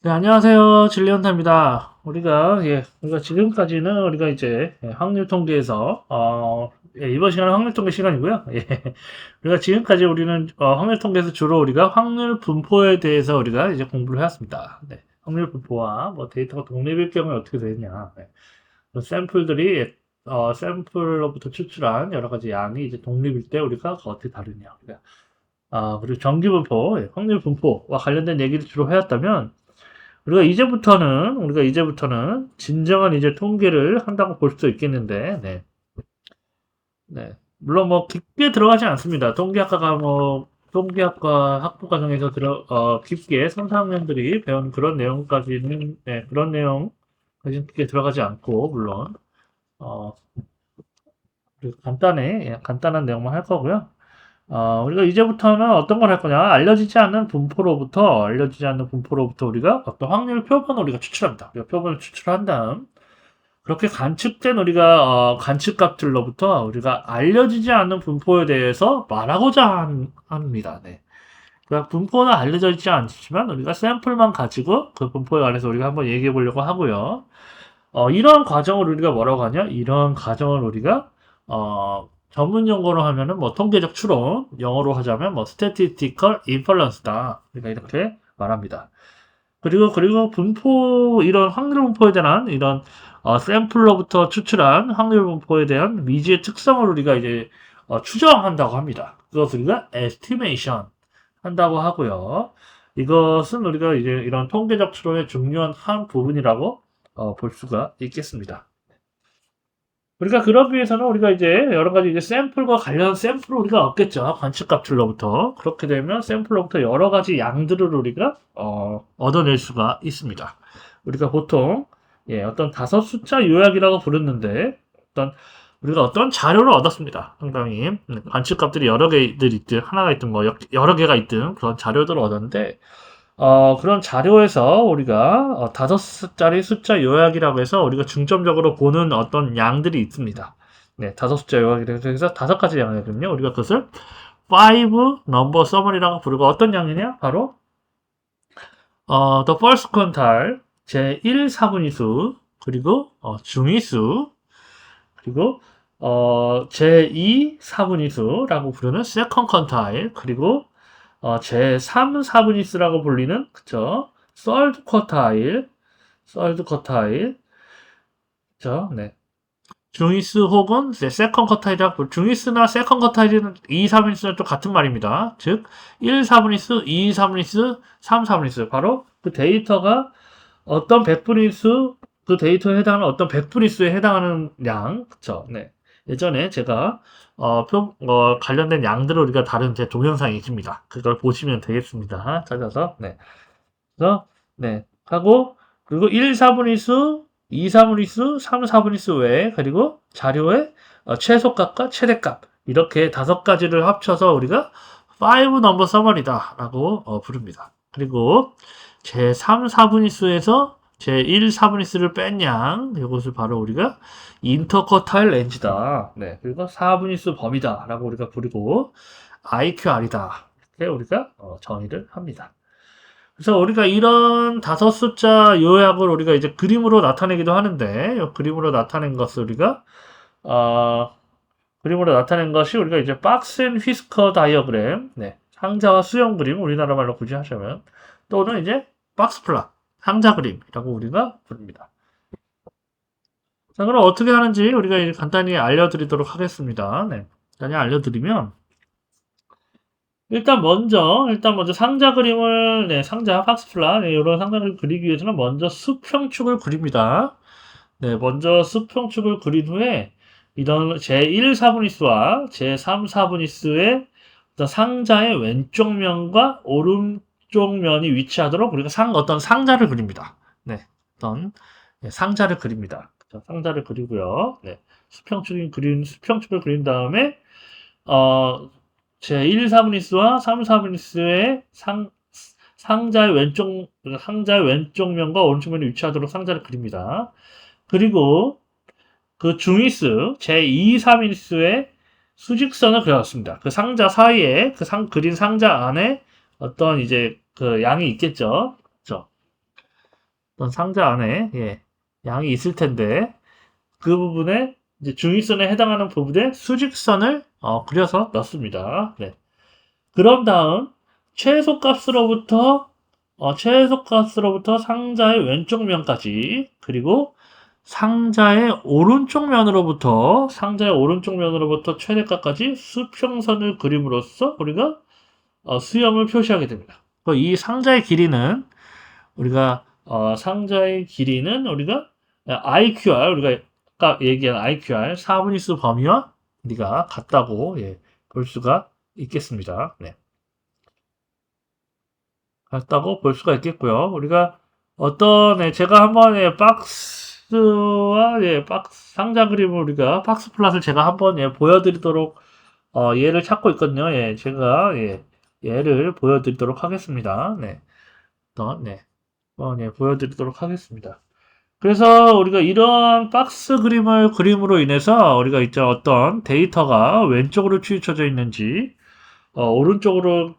네, 안녕하세요. 진리언타입니다. 우리가 지금까지는 우리가 이제 확률 통계에서, 이번 시간은 확률 통계 시간이고요. 예, 우리가 지금까지 우리는, 확률 통계에서 주로 우리가 확률 분포에 대해서 우리가 이제 공부를 해왔습니다. 네, 확률 분포와 뭐 데이터가 독립일 경우에 어떻게 되느냐. 네, 그 샘플로부터 추출한 여러 가지 양이 이제 독립일 때 우리가 어떻게 다루냐. 그리고 정기 분포, 확률 분포와 관련된 얘기를 주로 해왔다면, 우리가 이제부터는 진정한 이제 통계를 한다고 볼 수도 있겠는데, 네. 네. 물론 뭐 깊게 들어가지 않습니다. 통계학과 학부 과정에서 깊게 3, 4학년들이 배운 그런 내용까지는, 네, 그런 내용까지는 깊게 들어가지 않고, 물론, 어, 그리고 간단한 내용만 할 거고요. 우리가 이제부터는 어떤 걸 할 거냐? 알려지지 않는 분포로부터 우리가 어떤 확률 표본을 우리가 추출합니다. 우리가 표본을 추출한 다음, 그렇게 간측된 간측값들로부터 우리가 알려지지 않는 분포에 대해서 말하고자 합니다. 네. 그러니까 분포는 알려져 있지 않지만 우리가 샘플만 가지고 그 분포에 관해서 우리가 한번 얘기해 보려고 하고요. 이런 과정을 우리가 뭐라고 하냐? 이런 과정을 우리가 전문 용어로 하면은 뭐 통계적 추론, 영어로 하자면 뭐 statistical inference다. 우리가 이렇게 말합니다. 그리고 이런 확률 분포에 대한 이런 샘플로부터 추출한 확률 분포에 대한 미지의 특성을 우리가 이제 추정한다고 합니다. 그것을 우리가 estimation 한다고 하고요. 이것은 우리가 이제 이런 통계적 추론의 중요한 한 부분이라고 볼 수가 있겠습니다. 우리가 그러기 위해서는 우리가 이제 여러 가지 이제 샘플과 관련 샘플을 우리가 얻겠죠. 관측값들로부터. 그렇게 되면 샘플로부터 여러 가지 양들을 우리가 얻어낼 수가 있습니다. 우리가 보통 어떤 다섯 숫자 요약이라고 부르는데 우리가 어떤 자료를 얻었습니다. 상당히 관측값들이 여러 개들 있든 하나가 있든 뭐 여러 개가 있든 그런 자료들을 얻었는데 그런 자료에서 우리가 다섯 자리 숫자 요약이라고 해서 우리가 중점적으로 보는 어떤 양들이 있습니다. 네, 다섯 숫자 요약이라고 해서 다섯 가지 양이거든요. 우리가 그것을 five number summary라고 부르고 어떤 양이냐? 바로 the first quantile 제1 사분위수 그리고 중위수 그리고 제2 사분위수라고 부르는 second quantile 그리고 제3 사분위스라고 불리는 그쵸? third quartile, 그쵸? 네. 중위스 혹은 세컨 쿼타일이라고 중위스나 세컨 쿼타일은 2, 3분위스는 또 같은 말입니다. 즉 1, 4분위스, 2, 3분위스, 3, 4분위스 바로 그 데이터가 어떤 백분위수 그 데이터에 해당하는 어떤 백분위수에 해당하는 양 그쵸? 네. 예전에 제가 관련된 양들을 우리가 다룬 제 동영상이 있습니다. 그걸 보시면 되겠습니다. 찾아서 네. 그래서 네 하고 그리고 1, 4분위수, 2, 4분위수, 3, 4분위수 외에 그리고 자료의 최소값과 최대값 이렇게 다섯 가지를 합쳐서 우리가 5 number summary다라고 부릅니다. 그리고 제 3, 4분위수에서 제 1, 4분위수를 뺀 양, 이것을 바로 우리가 인터쿼타일 렌즈다. 네, 그리고 4분위수 범위다라고 우리가 부르고 IQR이다. 이렇게 우리가 정의를 합니다. 그래서 우리가 이런 다섯 숫자 요약을 우리가 이제 그림으로 나타내기도 하는데, 이 그림으로 나타낸 것이 우리가 이제 박스 앤 휘스커 다이어그램, 네, 상자와 수영 그림, 우리나라 말로 굳이 하자면, 또는 이제 박스 플랫, 상자 그림이라고 우리가 부릅니다. 자, 그럼 어떻게 하는지 우리가 이제 간단히 알려드리도록 하겠습니다. 네, 간단히 알려드리면, 일단 먼저 상자 그림을, 네, 상자, 박스 플랫, 네, 이런 상자 그림을 그리기 위해서는 먼저 수평축을 그립니다. 네, 먼저 수평축을 그린 후에 이런 제1 사분위수와 제3 사분위수의 어떤 상자의 왼쪽 면과 오른쪽 면이 위치하도록 우리가 어떤 상자를 그립니다. 네, 어떤 상자를 그립니다. 자, 상자를 그리고요. 네, 수평축을 그린 다음에 제1 사분위수와 3 사분위수의 상자의 왼쪽 면과 오른쪽 면이 위치하도록 상자를 그립니다. 그리고 그 중위수 제2, 3인수의 수직선을 그려놨습니다. 그 상자 사이에 그린 상자 안에 어떤 이제 그 양이 있겠죠. 그렇죠? 어떤 상자 안에 양이 있을 텐데 그 부분에 이제 중위선에 해당하는 부분에 수직선을 그려서 넣습니다. 네. 그런 다음 최소값으로부터 상자의 왼쪽 면까지 그리고 상자의 오른쪽 면으로부터 최대값까지 수평선을 그림으로써 우리가 수염을 표시하게 됩니다. 이 상자의 길이는 우리가 IQR 우리가 아까 얘기한 IQR 4분의 범위와 우리가 같다고 볼 수가 있겠습니다. 네. 같다고 볼 수가 있겠고요. 우리가 제가 한번 상자 그림을 우리가 박스 플롯을 제가 한번 보여드리도록 얘를 찾고 있거든요. 제가 얘를 보여드리도록 하겠습니다. 네. 보여드리도록 하겠습니다. 그래서 우리가 이런 박스 그림으로 인해서 우리가 이제 어떤 데이터가 왼쪽으로 치우쳐져 있는지 오른쪽으로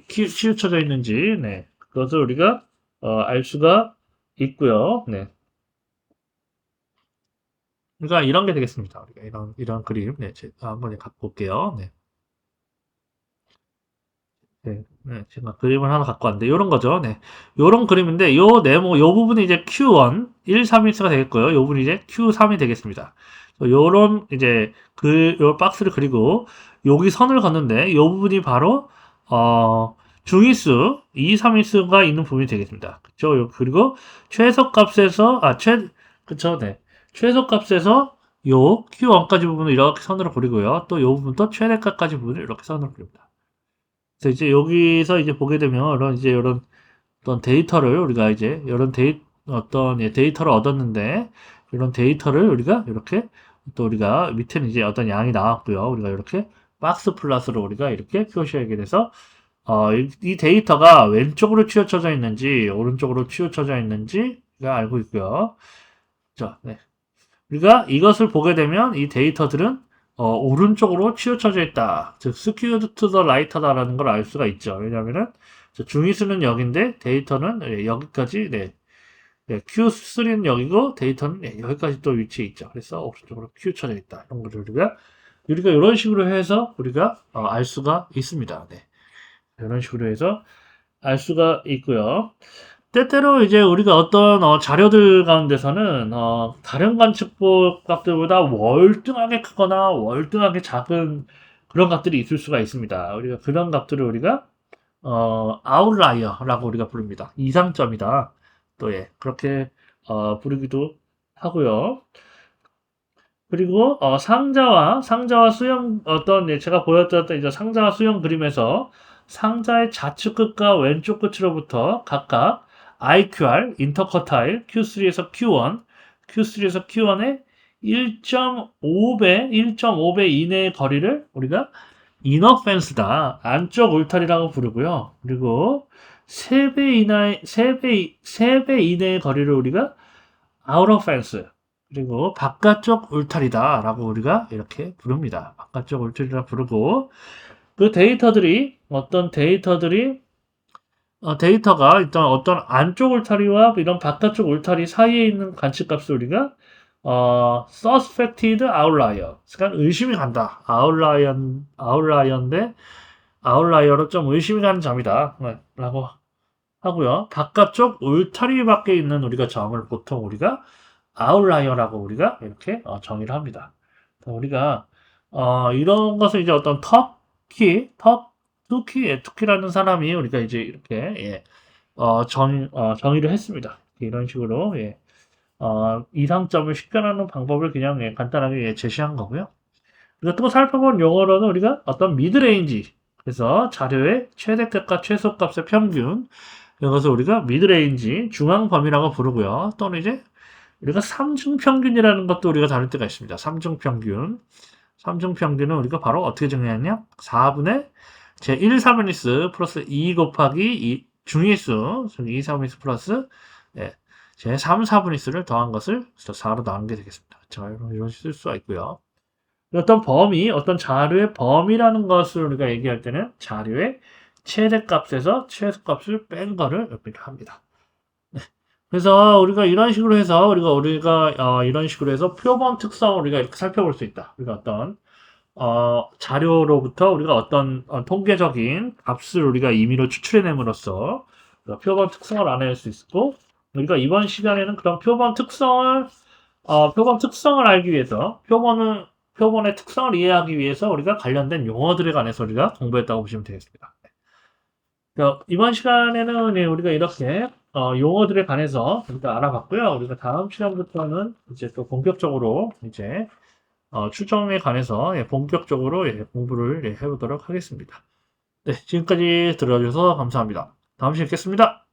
치우쳐져 있는지 그것을 우리가 알 수가 있고요. 네. 그러니까 이런 게 되겠습니다. 우리가 이런 그림 제가 한번 갖고 올게요. 제가 그림을 하나 갖고 왔는데, 요런 거죠. 요런 그림인데, 요 부분이 이제 Q1, 1, 3일수가 되겠고요. 요 부분이 이제 Q3이 되겠습니다. 요런, 요 박스를 그리고, 여기 선을 걷는데, 요 부분이 바로, 중위수, 2, 3일수가 있는 부분이 되겠습니다. 그쵸? 그리고, 최소값에서, 요 Q1까지 부분을 이렇게 선으로 그리고요. 또 요 부분도 최대값까지 부분을 이렇게 선으로 그립니다. 그래서 이제 여기서 이제 보게 되면 이런 어떤 데이터를 우리가 이제 데이터를 얻었는데 이런 데이터를 우리가 이렇게 또 우리가 밑에는 이제 어떤 양이 나왔고요. 우리가 이렇게 박스 플러스로 우리가 이렇게 표시하게 돼서 이 데이터가 왼쪽으로 치우쳐져 있는지 오른쪽으로 치우쳐져 있는지가 알고 있고요. 자, 우리가 이것을 보게 되면 이 데이터들은 오른쪽으로 치우쳐져 있다. 즉, skewed to the right다라는 걸 알 수가 있죠. 왜냐면은, 중위수는 여기인데, 데이터는 여기까지, Q3는 여기고, 데이터는 여기까지 또 위치해 있죠. 그래서 오른쪽으로 치우쳐져 있다. 이런 거를 우리가 이런 식으로 해서 우리가 알 수가 있습니다. 이런 식으로 해서 알 수가 있고요. 때때로 이제 우리가 어떤 자료들 가운데서는 다른 관측법 값들보다 월등하게 크거나 월등하게 작은 그런 값들이 있을 수가 있습니다. 우리가 그런 값들을 우리가 아웃라이어라고 우리가 부릅니다. 이상점이다. 또 그렇게 부르기도 하고요. 그리고 상자와 수형 제가 보여드렸던 이제 상자와 수형 그림에서 상자의 좌측 끝과 왼쪽 끝으로부터 각각 IQR, 인터커타일, Q3에서 Q1, Q3에서 Q1의 1.5배 이내의 거리를 우리가 이너 펜스다. 안쪽 울타리라고 부르고요. 그리고 3배 이내의 거리를 우리가 아우터 펜스. 그리고 바깥쪽 울타리다라고 우리가 이렇게 부릅니다. 바깥쪽 울타리라 부르고 그 데이터가 일단 어떤 안쪽 울타리와 이런 바깥쪽 울타리 사이에 있는 관측값을 우리가 suspected outlier, 그러니까 의심이 간다. 아웃라이어로 좀 의심이 가는 점이다. 라고 하고요. 바깥쪽 울타리 밖에 있는 우리가 점을 보통 우리가 아웃라이어라고 우리가 이렇게 정의를 합니다. 우리가 이런 것을 이제 어떤 투키라는 사람이 우리가 이제 이렇게 정의를 했습니다. 이런 식으로 이상점을 식별하는 방법을 그냥 간단하게 제시한 거고요. 그리고 또 살펴본 용어로는 우리가 어떤 미드레인지, 그래서 자료의 최대값과 최소값의 평균, 이것을 우리가 미드레인지, 중앙범위라고 부르고요. 또는 이제 우리가 삼중평균이라는 것도 우리가 다룰 때가 있습니다. 삼중평균은 우리가 바로 어떻게 정의하냐? 4분의 제1 4분의 플러스 2 곱하기 중위수, 2 4분의 플러스 제3 4분의 더한 것을 4로 나누게 되겠습니다. 자, 이런 쓸 수가 있고요. 어떤 자료의 범위라는 것을 우리가 얘기할 때는 자료의 최대값에서 최소값을 뺀 거를 의미를 합니다. 그래서 우리가 이런 식으로 해서 우리가 이런 식으로 해서 표본 특성을 우리가 이렇게 살펴볼 수 있다. 우리가 어떤 자료로부터 우리가 어떤 통계적인 값을 우리가 임의로 추출해냄으로써 우리가 표본 특성을 알아낼 수 있고, 우리가 이번 시간에는 그런 표본 특성을 알기 위해서, 표본의 특성을 이해하기 위해서 우리가 관련된 용어들에 관해서 우리가 공부했다고 보시면 되겠습니다. 이번 시간에는 우리가 이렇게 용어들에 관해서 우리가 알아봤고요. 우리가 다음 시간부터는 이제 또 본격적으로 이제 추정에 관해서 본격적으로 공부를 해보도록 하겠습니다. 네, 지금까지 들어주셔서 감사합니다. 다음 시간에 뵙겠습니다.